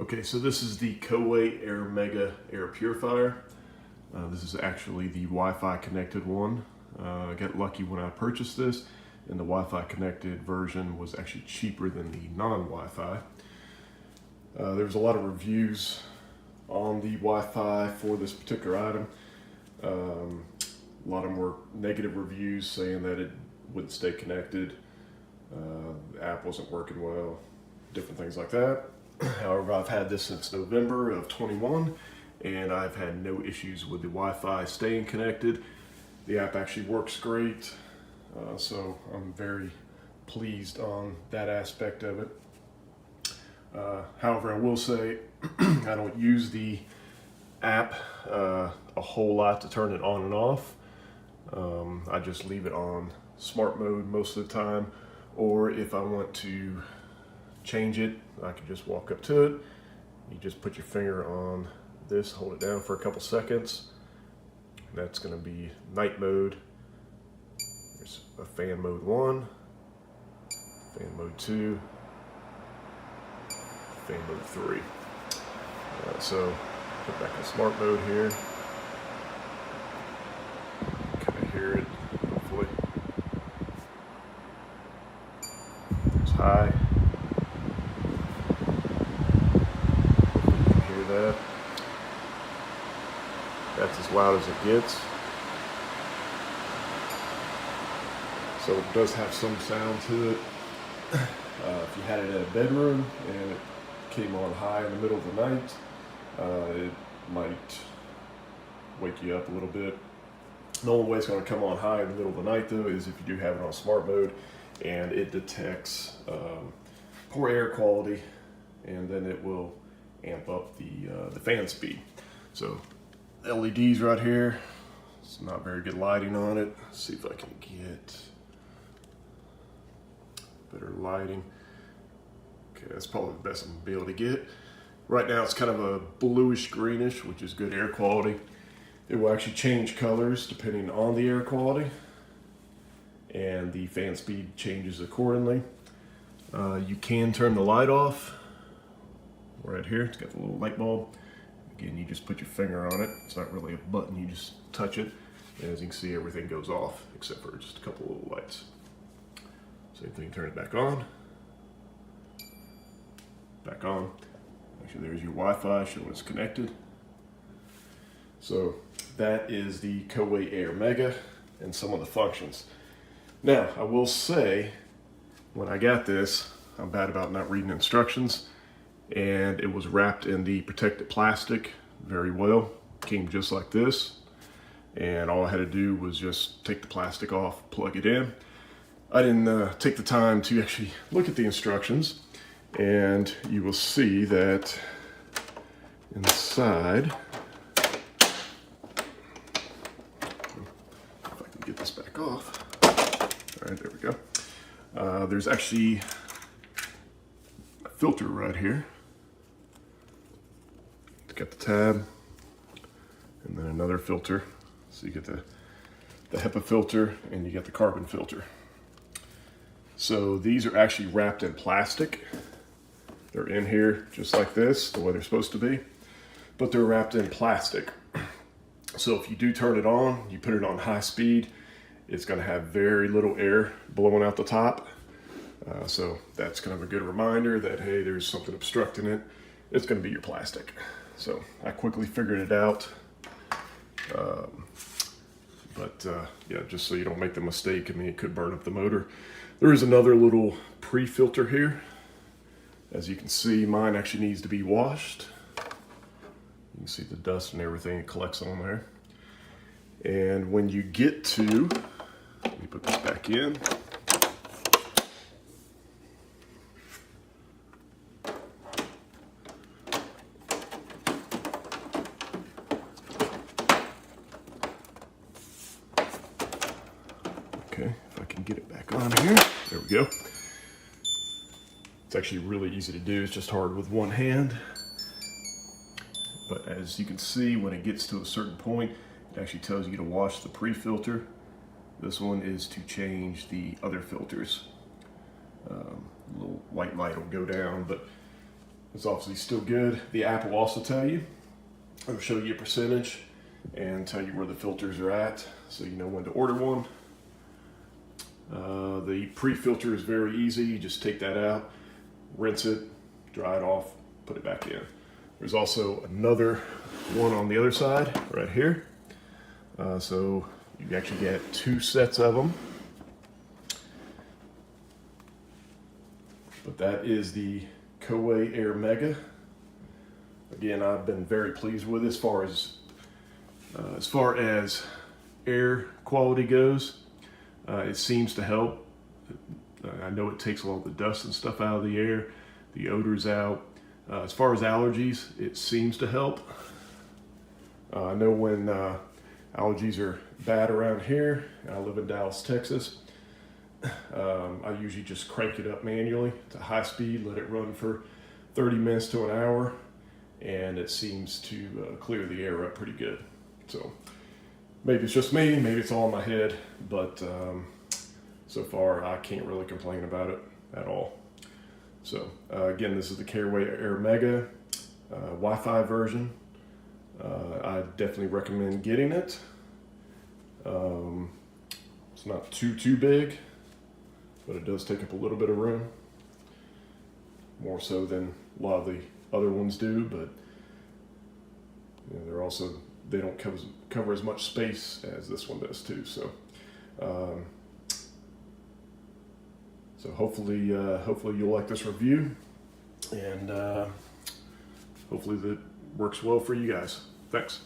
Okay, so this is the Coway Airmega air purifier. This is actually the Wi-Fi connected one. I got lucky when I purchased this, and the Wi-Fi connected version was actually cheaper than the non-Wi-Fi. There was a lot of reviews on the Wi-Fi for this particular item. A lot of them were negative reviews saying that it wouldn't stay connected, the app wasn't working well, different things like that. However, I've had this since November of 21, and I've had no issues with the Wi-Fi staying connected. The app actually works great, so I'm very pleased on that aspect of it. However, I will say I don't use the app a whole lot to turn it on and off. I just leave it on smart mode most of the time, or if I want to change it, I can just walk up to it. You just put your finger on this, hold it down for a couple seconds. That's going to be night mode. There's a fan mode 1, fan mode 2, fan mode 3. So put back in smart mode here. Kind of hear it, hopefully. It's high. That's as loud as it gets. So it does have some sound to it. If you had it in a bedroom and it came on high in the middle of the night, it might wake you up a little bit. The only way it's going to come on high in the middle of the night though is if you do have it on smart mode and it detects poor air quality, and then it will amp up the fan speed. So LEDs right here, it's not very good lighting on it. Let's see if I can get better lighting. Okay, that's probably the best I'm gonna be able to get. Right now it's kind of a bluish greenish, which is good air quality. It will actually change colors depending on the air quality, and the fan speed changes accordingly. You can turn the light off right here. It's got the little light bulb. Again, you just put your finger on it. It's not really a button, you just touch it. And as you can see, everything goes off except for just a couple little lights. Same thing, turn it back on. Back on. Actually, there's your Wi-Fi showing it's connected. So that is the Coway Airmega and some of the functions. Now, I will say, when I got this, I'm bad about not reading instructions, and it was wrapped in the protected plastic very well. Came just like this, and all I had to do was just take the plastic off, plug it in. I didn't take the time to actually look at the instructions, and you will see that inside, if I can get this back off. All right, there we go. There's actually a filter right here. It's got the tab, and then another filter. So you get the HEPA filter, and you get the carbon filter. So these are actually wrapped in plastic. They're in here just like this, the way they're supposed to be, but they're wrapped in plastic. So if you do turn it on, you put it on high speed, it's going to have very little air blowing out the top. So that's kind of a good reminder that, hey, there's something obstructing it. It's going to be your plastic. So I quickly figured it out. Yeah, just so you don't make the mistake. I mean, it could burn up the motor. There is another little pre-filter here. As you can see, mine actually needs to be washed. You can see the dust and everything it collects on there. And when you get to, let me put this back in. Okay, if I can get it back on here. There we go. It's actually really easy to do. It's just hard with one hand. But as you can see, when it gets to a certain point, it actually tells you to wash the pre-filter. This one is to change the other filters. Little white light will go down, but it's obviously still good. The app will also tell you, it'll show you a percentage and tell you where the filters are at, so you know when to order one. The pre-filter is very easy. You just take that out, rinse it, dry it off, put it back in. There's also another one on the other side right here. So you actually get 2 sets of them. But that is the Coway Airmega. Again, I've been very pleased with it as far as air quality goes. It seems to help. I know it takes a lot of the dust and stuff out of the air, the odors out. As far as allergies, it seems to help. I know when allergies are bad around here, and I live in Dallas, Texas, I usually just crank it up manually to high speed, let it run for 30 minutes to an hour, and it seems to clear the air up pretty good. So maybe it's just me, maybe it's all in my head, but so far I can't really complain about it at all. So again, this is the Coway Airmega Wi-Fi version. I definitely recommend getting it. It's not too big, but it does take up a little bit of room, more so than a lot of the other ones do. But you know, they don't cover as much space as this one does too. So hopefully you'll like this review, and hopefully that works well for you guys. Thanks.